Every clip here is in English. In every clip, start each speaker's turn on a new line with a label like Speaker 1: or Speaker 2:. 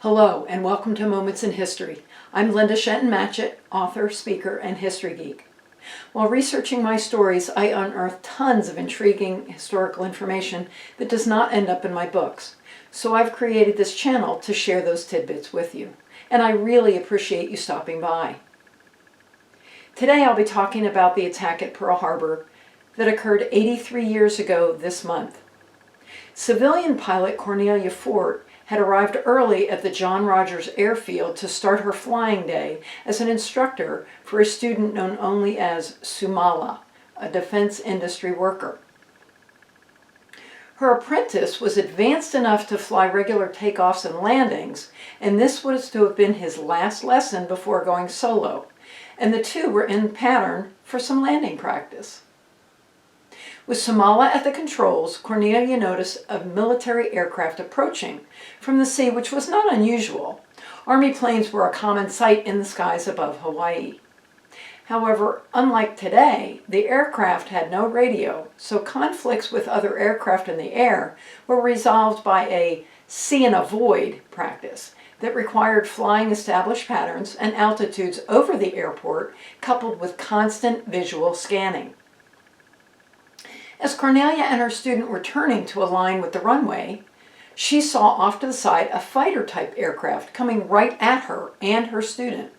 Speaker 1: Hello, and welcome to Moments in History. I'm Linda Shenton-Matchett, author, speaker, and history geek. While researching my stories, I unearthed tons of intriguing historical information that does not end up in my books. So I've created this channel to share those tidbits with you, and I really appreciate you stopping by. Today I'll be talking about the attack at Pearl Harbor that occurred 83 years ago this month. Civilian pilot Cornelia had arrived early at the John Rogers Airfield to start her flying day as an instructor for a student known only as Sumala, a defense industry worker. Her apprentice was advanced enough to fly regular takeoffs and landings, and this was to have been his last lesson before going solo, and the two were in pattern for some landing practice. With Sumala at the controls, Cornelia noticed a military aircraft approaching from the sea, which was not unusual. Army planes were a common sight in the skies above Hawaii. However, unlike today, the aircraft had no radio, so conflicts with other aircraft in the air were resolved by a see and avoid practice that required flying established patterns and altitudes over the airport, coupled with constant visual scanning. As Cornelia and her student were turning to align with the runway, she saw off to the side a fighter-type aircraft coming right at her and her student.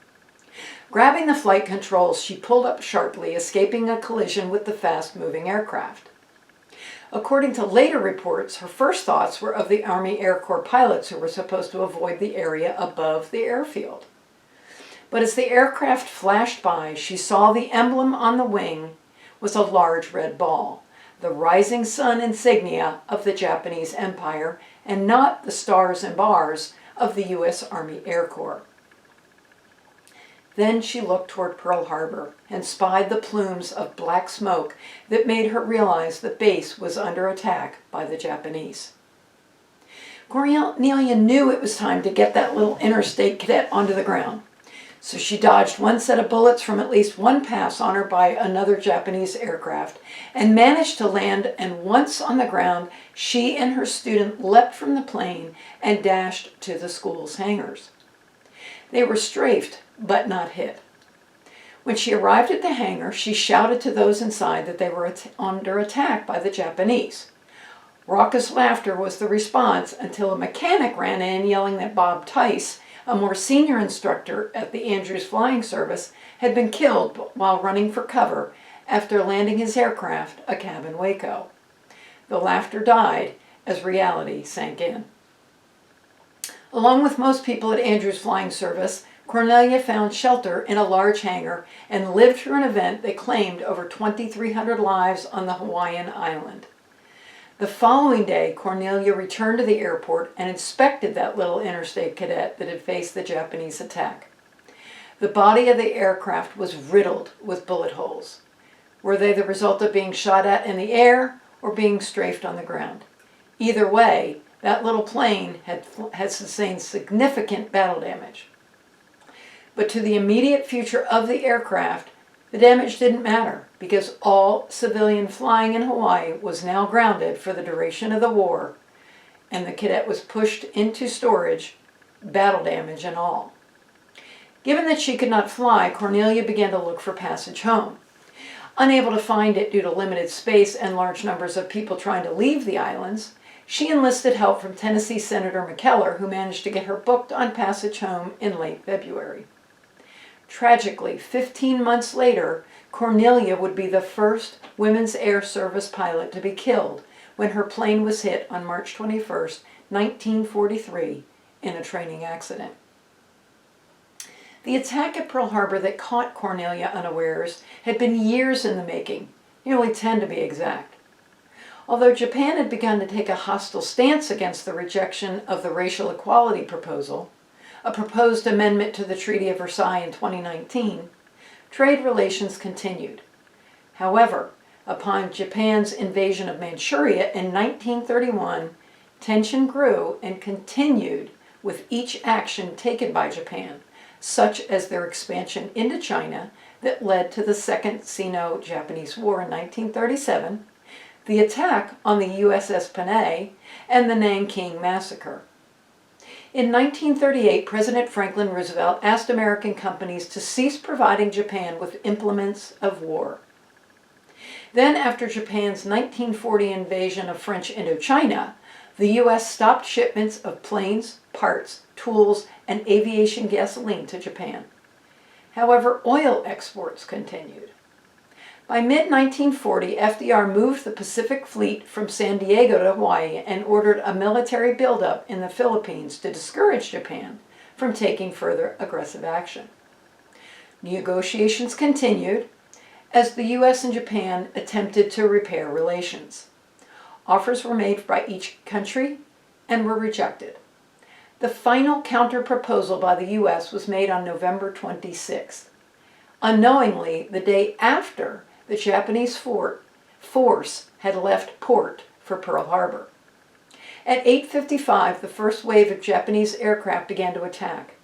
Speaker 1: Grabbing the flight controls, she pulled up sharply, escaping a collision with the fast-moving aircraft. According to later reports, her first thoughts were of the Army Air Corps pilots who were supposed to avoid the area above the airfield. But as the aircraft flashed by, she saw the emblem on the wing was a large red ball, the rising sun insignia of the Japanese Empire, and not the stars and bars of the U.S. Army Air Corps. Then she looked toward Pearl Harbor and spied the plumes of black smoke that made her realize the base was under attack by the Japanese. Cornelia knew it was time to get that little interstate cadet onto the ground, so she dodged one set of bullets from at least one pass on her by another Japanese aircraft and managed to land, and once on the ground, she and her student leapt from the plane and dashed to the school's hangars. They were strafed, but not hit. When she arrived at the hangar, she shouted to those inside that they were under attack by the Japanese. Raucous laughter was the response until a mechanic ran in yelling that Bob Tice, a more senior instructor at the Andrews Flying Service, had been killed while running for cover after landing his aircraft a cab in Waco. The laughter died as reality sank in. Along with most people at Andrews Flying Service, Cornelia found shelter in a large hangar and lived through an event that claimed over 2,300 lives on the Hawaiian island. The following day, Cornelia returned to the airport and inspected that little interstate cadet that had faced the Japanese attack. The body of the aircraft was riddled with bullet holes. Were they the result of being shot at in the air or being strafed on the ground? Either way, that little plane had sustained significant battle damage. But to the immediate future of the aircraft, the damage didn't matter, because all civilian flying in Hawaii was now grounded for the duration of the war, and the cadet was pushed into storage, battle damage and all. Given that she could not fly, Cornelia began to look for passage home. Unable to find it due to limited space and large numbers of people trying to leave the islands, she enlisted help from Tennessee Senator McKellar, who managed to get her booked on passage home in late February. Tragically, 15 months later, Cornelia would be the first Women's Air Service pilot to be killed when her plane was hit on March 21, 1943, in a training accident. The attack at Pearl Harbor that caught Cornelia unawares had been years in the making, nearly 10 to be exact. Although Japan had begun to take a hostile stance against the rejection of the racial equality proposal, a proposed amendment to the Treaty of Versailles in 2019, trade relations continued. However, upon Japan's invasion of Manchuria in 1931, tension grew and continued with each action taken by Japan, such as their expansion into China that led to the Second Sino-Japanese War in 1937, the attack on the USS Panay, and the Nanking Massacre. In 1938, President Franklin Roosevelt asked American companies to cease providing Japan with implements of war. Then, after Japan's 1940 invasion of French Indochina, the U.S. stopped shipments of planes, parts, tools, and aviation gasoline to Japan. However, oil exports continued. By mid-1940, FDR moved the Pacific Fleet from San Diego to Hawaii and ordered a military buildup in the Philippines to discourage Japan from taking further aggressive action. Negotiations continued as the U.S. and Japan attempted to repair relations. Offers were made by each country and were rejected. The final counter-proposal by the U.S. was made on November 26th, unknowingly the day after the Japanese force had left port for Pearl Harbor. At 8:55, the first wave of Japanese aircraft began to attack.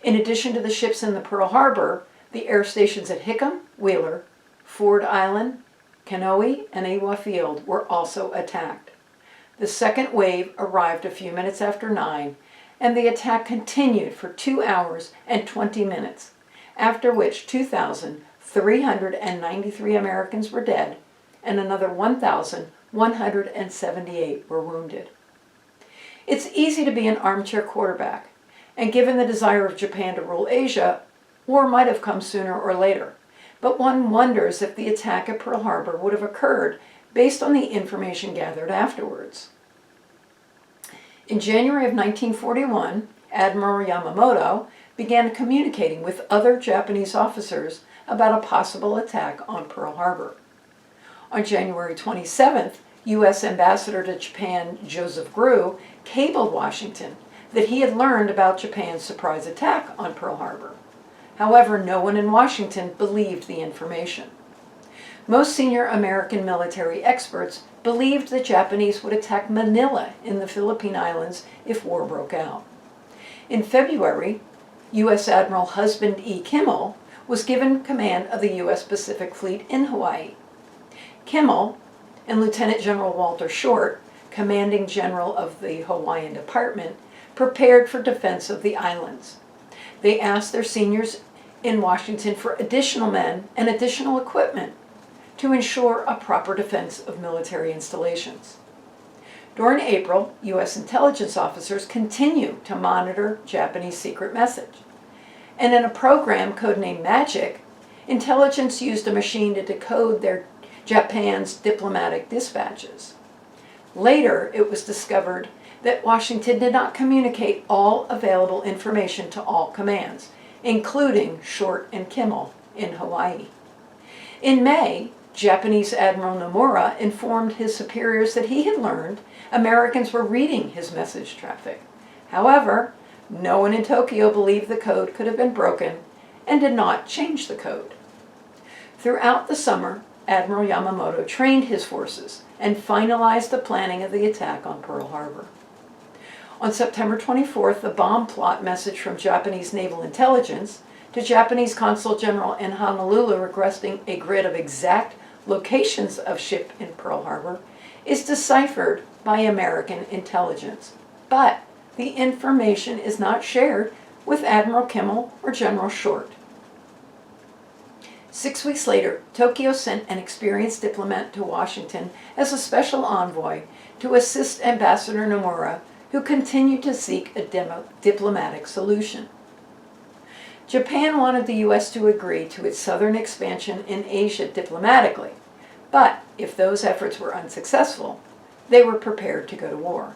Speaker 1: In addition to the ships in the Pearl Harbor, the air stations at Hickam, Wheeler, Ford Island, Kanoe, and Iwo Field were also attacked. The second wave arrived a few minutes after 9, and the attack continued for 2 hours and 20 minutes, after which 2,393 Americans were dead and another 1,178 were wounded. It's easy to be an armchair quarterback, and given the desire of Japan to rule Asia, war might have come sooner or later. But one wonders if the attack at Pearl Harbor would have occurred based on the information gathered afterwards. In January of 1941, Admiral Yamamoto began communicating with other Japanese officers about a possible attack on Pearl Harbor. On January 27th, U.S. Ambassador to Japan Joseph Grew cabled Washington that he had learned about Japan's surprise attack on Pearl Harbor. However, no one in Washington believed the information. Most senior American military experts believed the Japanese would attack Manila in the Philippine Islands if war broke out. In February, U.S. Admiral Husband E. Kimmel was given command of the U.S. Pacific Fleet in Hawaii. Kimmel and Lieutenant General Walter Short, commanding general of the Hawaiian Department, prepared for defense of the islands. They asked their seniors in Washington for additional men and additional equipment to ensure a proper defense of military installations. During April, U.S. intelligence officers continued to monitor Japanese secret message. And in a program codenamed Magic, intelligence used a machine to decode Japan's diplomatic dispatches. Later, it was discovered that Washington did not communicate all available information to all commands, including Short and Kimmel in Hawaii. In May, Japanese Admiral Nomura informed his superiors that he had learned Americans were reading his message traffic. However, no one in Tokyo believed the code could have been broken and did not change the code. Throughout the summer, Admiral Yamamoto trained his forces and finalized the planning of the attack on Pearl Harbor. On September 24th, the bomb plot message from Japanese Naval Intelligence to Japanese Consul General in Honolulu requesting a grid of exact locations of ship in Pearl Harbor is deciphered by American intelligence. But the information is not shared with Admiral Kimmel or General Short. 6 weeks later, Tokyo sent an experienced diplomat to Washington as a special envoy to assist Ambassador Nomura, who continued to seek a diplomatic solution. Japan wanted the U.S. to agree to its southern expansion in Asia diplomatically, but if those efforts were unsuccessful, they were prepared to go to war.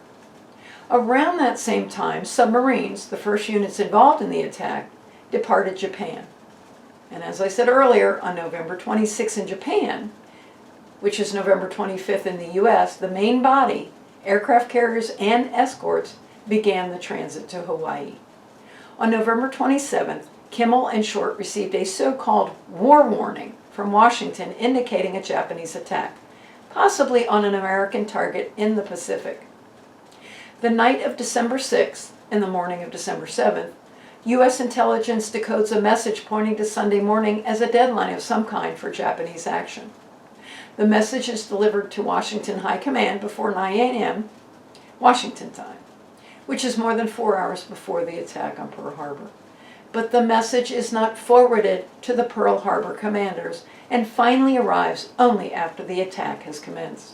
Speaker 1: Around that same time, submarines, the first units involved in the attack, departed Japan. And as I said earlier, on November 26 in Japan, which is November 25th in the U.S., the main body, aircraft carriers and escorts, began the transit to Hawaii. On November 27th, Kimmel and Short received a so-called war warning from Washington indicating a Japanese attack, possibly on an American target in the Pacific. The night of December 6th and the morning of December 7th, U.S. intelligence decodes a message pointing to Sunday morning as a deadline of some kind for Japanese action. The message is delivered to Washington High Command before 9 a.m. Washington time. which is more than 4 hours before the attack on Pearl Harbor. But the message is not forwarded to the Pearl Harbor commanders and finally arrives only after the attack has commenced.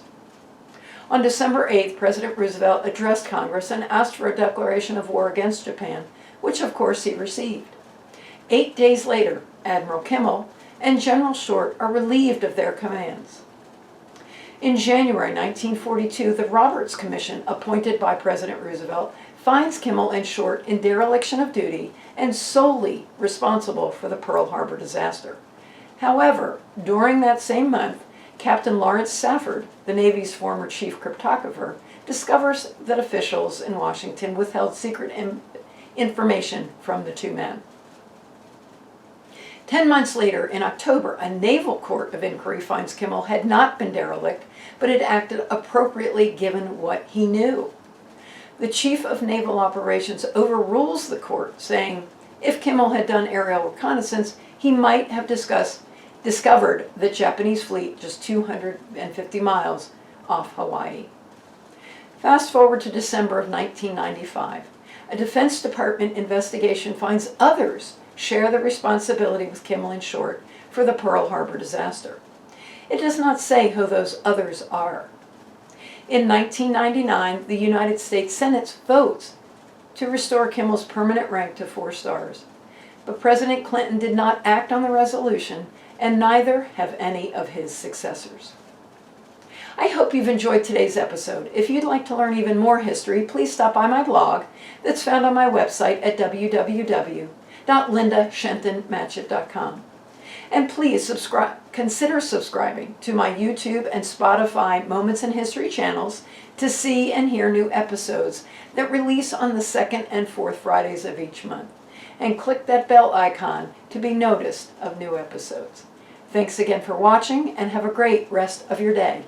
Speaker 1: On December 8th, President Roosevelt addressed Congress and asked for a declaration of war against Japan, which of course he received. 8 days later, Admiral Kimmel and General Short are relieved of their commands. In January 1942, the Roberts Commission, appointed by President Roosevelt, finds Kimmel and Short in dereliction of duty and solely responsible for the Pearl Harbor disaster. However, during that same month, Captain Lawrence Safford, the Navy's former chief cryptographer, discovers that officials in Washington withheld secret information from the two men. 10 months later, in October, a naval court of inquiry finds Kimmel had not been derelict, but had acted appropriately given what he knew. The chief of naval operations overrules the court, saying if Kimmel had done aerial reconnaissance, he might have discovered the Japanese fleet just 250 miles off Hawaii. Fast forward to December of 1995. A Defense Department investigation finds others share the responsibility with Kimmel and Short for the Pearl Harbor disaster. It does not say who those others are. In 1999, the United States Senate votes to restore Kimmel's permanent rank to 4 stars. But President Clinton did not act on the resolution, and neither have any of his successors. I hope you've enjoyed today's episode. If you'd like to learn even more history, please stop by my blog that's found on my website at www.lindashentonmatchett.com. And please consider subscribing to my YouTube and Spotify Moments in History channels to see and hear new episodes that release on the 2nd and 4th Fridays of each month. And click that bell icon to be noticed of new episodes. Thanks again for watching, and have a great rest of your day.